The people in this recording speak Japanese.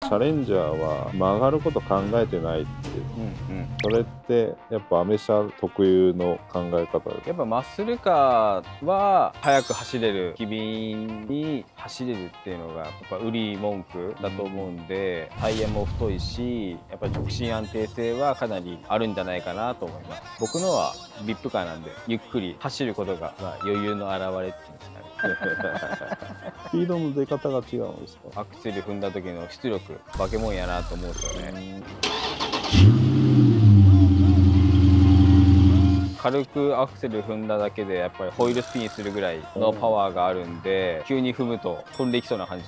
チャレンジャーは曲がること考えてないって、それってやっぱアメ車特有の考え方です。やっぱマッスルカーは速く走れる、機敏に走れるっていうのがやっぱ売り文句だと思うんで、タイヤも太いし、やっぱり直進安定性はかなりあるんじゃないかなと思います。僕のはビップカーなんで、ゆっくり走ることが、余裕の表れっていうんですかね。スピードの出方が違うんですか？アクセル踏んだ時の出力、化け物やなと思うんですよね。軽くアクセル踏んだだけでやっぱりホイールスピンするぐらいのパワーがあるんで、急に踏むと飛んでいきそうな感じ。